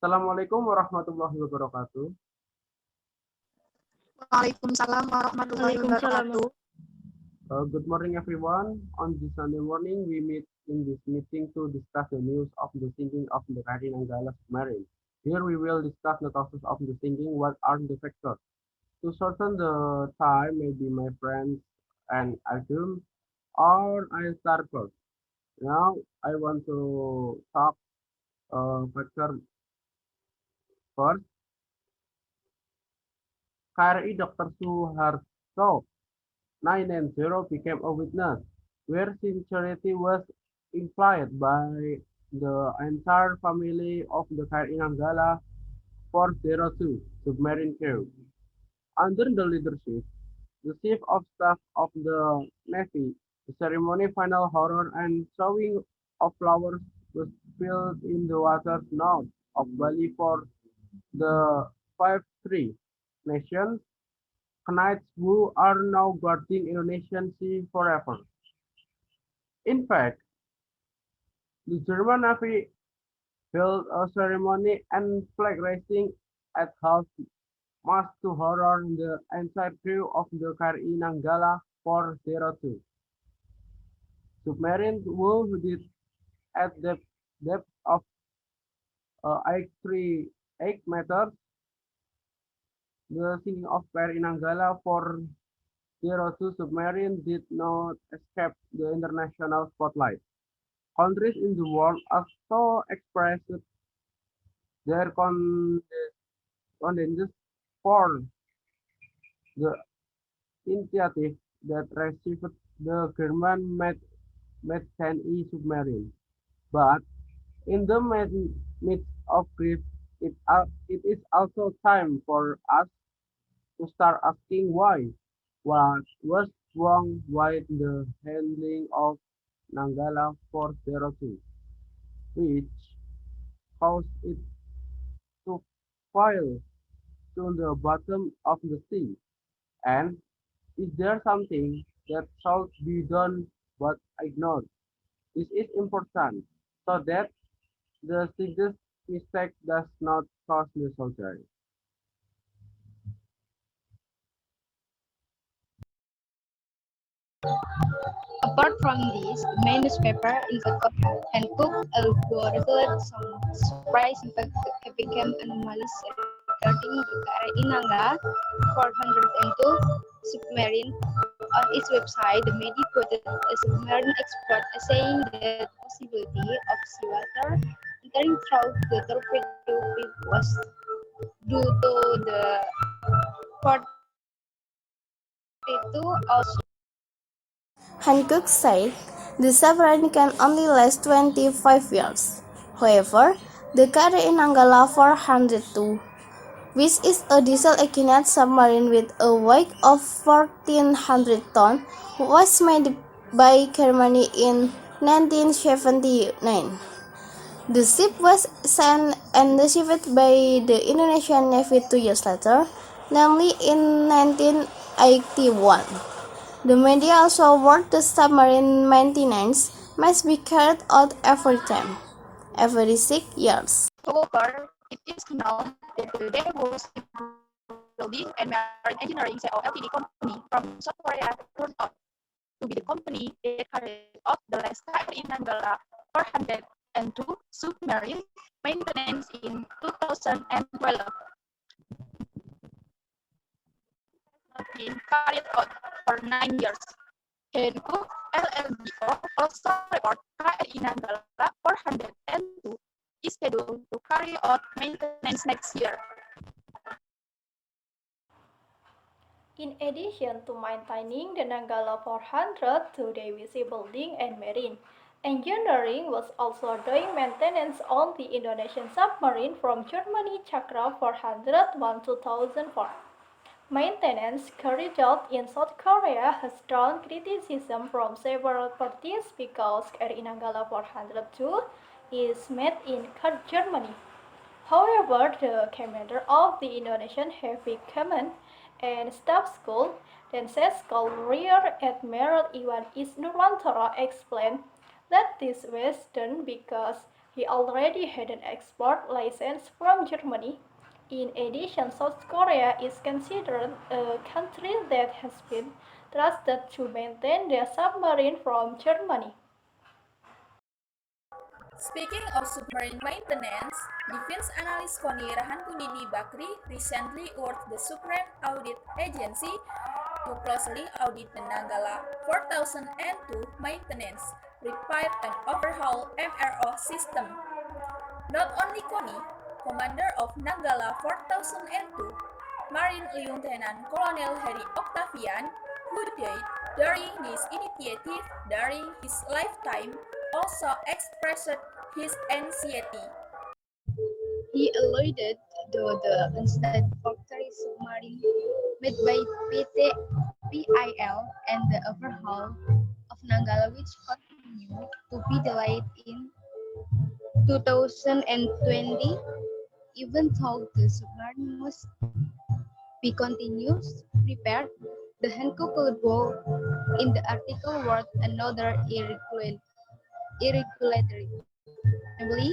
Assalamualaikum warahmatullahi wabarakatuh. Waalaikumsalam warahmatullahi wabarakatuh. Good morning, everyone. On this Sunday morning, we meet in this meeting to discuss the news of the sinking of the KRI Nanggala submarine. Here we will discuss the causes of the sinking, what are the factors. To shorten the time, maybe my friends and assume, or I start first. Now, I want to talk factor first. KRI Dr. Suharto 990 became a witness, where sincerity was implied by the entire family of the KRI Nanggala 402 submarine crew. Under the leadership, the Chief of Staff of the Navy, the ceremony final horror and showing of flowers was spilled in the waters north of Bali for the 5-3 nations knights who are now guarding Indonesian sea forever. In fact, the German Navy held a ceremony and flag raising at half-mast to honor the entire crew of the KRI Nanggala 402. Submarine moved it at depth of 838 meters. The sinking of KRI Nanggala 402 submarine did not escape the international spotlight. Countries in the world also expressed their condolences for the initiative that received the German-made Made-10E submarine. But in the midst of grief, it is also time for us to start asking why. What was wrong with the handling of Nanggala 402, which caused it to fall to the bottom of the sea? And is there something that should be done but ignored? This is important so that the slightest mistake does not cost the soldier. Apart from this, the main newspaper included Hankook algorithm some surprising became anomalies regarding the KRI Nanggala 402 submarine. On its website, the media quoted a submarine expert as saying that the possibility of seawater entering through the torpedo pit was due to the 42 also. Hancock said the submarine can only last 25 years. However, the KRI Nanggala 402, which is a diesel Equinet submarine with a weight of 1,400 tons, was made by Germany in 1979. The ship was sent and received by the Indonesian Navy 2 years later, namely in 1981. The media also warned the submarine maintenance must be carried out every 6 years. However, it is known that the Daewoo Shipbuilding and Marine Engineering Co. Ltd. company from South Korea turned out to be the company that carried out the last KRI Nanggala 402 submarine maintenance in 2012. Not been carried out for 9 years. Hankook LLDO also report KRI Nanggala 402 is scheduled to carry out maintenance next year. In addition to maintaining the Nanggala 400 to Dewi Building and Marine, engineering was also doing maintenance on the Indonesian submarine from Germany Chakra 401 2004. Maintenance carried out in South Korea has drawn criticism from several parties because KRI Nanggala 402 is made in Germany. However, the commander of the Indonesian Heavy Command and Staff School, Denses School Rear Admiral Iwan Isnurwantoro explained that this was done because He already had an export license from Germany. In addition, South Korea is considered a country that has been trusted to maintain their submarine from Germany. Speaking of submarine maintenance, defense analyst Koni Rahankundini Bakri recently urged the Supreme Audit Agency to closely audit the Nanggala 4002 maintenance, repair and overhaul MRO system. Not only Koni, commander of Nanggala 4002, Marine Lieutenant Colonel Harry Octavian, who died during this initiative during his lifetime, also expressed his anxiety. He alluded to the unsatisfactory submarine made by PIL and the overhaul of Nanggala, which continued to be delayed in 2020, even though the submarine must be continuous repaired. The Hankook could go in the article word another irregularity. Namely,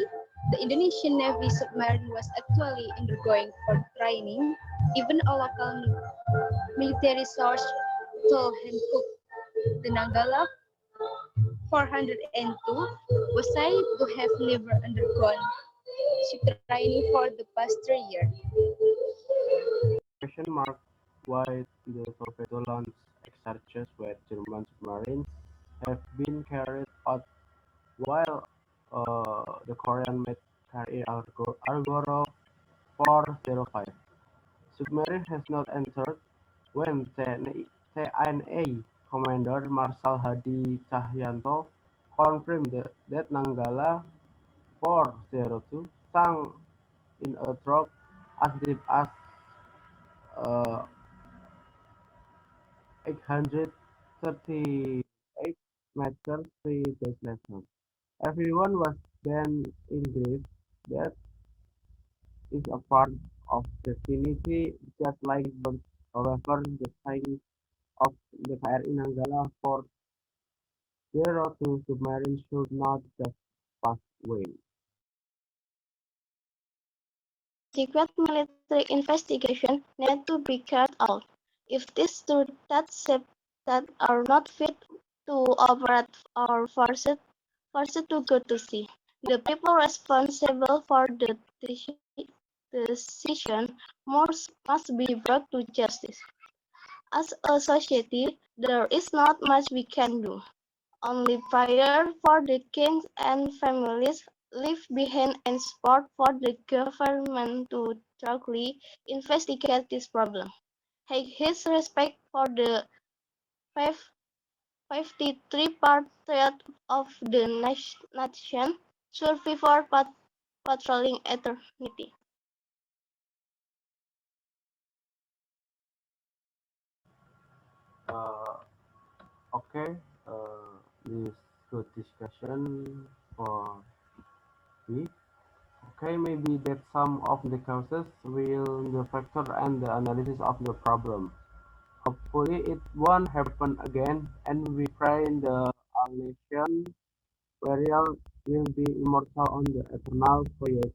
the Indonesian Navy submarine was actually undergoing for training. Even a local military source told Hankook the Nanggala 402 was said to have never undergone ship training for the past 3 years. Question mark why the torpedo launch exercises with German submarines have been carried out while the Korean-made KRI Argoro 405 submarine has not entered when TNA Commander Marshal Hadi Cahyanto confirmed that Nanggala 402 sank in a trough as deep as uh, 838 meters 3 days later. Everyone was then in grief. That is a part of destiny, just like birth. However, the sinking of the KRI Nanggala 402 submarine should not just pass away. Secret military investigation need to be carried out. If these two ships that are not fit to operate are forced to go to sea, the people responsible for the decision must be brought to justice. As a society, there is not much we can do. Only prayer for the kings and families left behind and support for the government to thoroughly investigate this problem. His respect for the 53 patriot of the nation, survivor patrolling eternity. Uh, okay, this good discussion for me. Okay, maybe that some of the causes will the factor and the analysis of the problem. Hopefully it won't happen again, and we pray the nation burial will be immortal on the eternal voyage.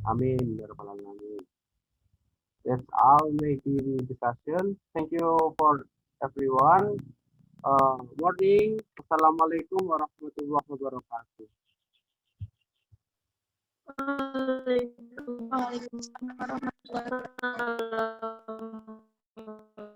Amin. Ya Rabbal Alamin. That's all maybe the discussion. Thank you for everyone. Morning. Assalamualaikum warahmatullahi wabarakatuh. Waalaikumsalam warahmatullahi wabarakatuh.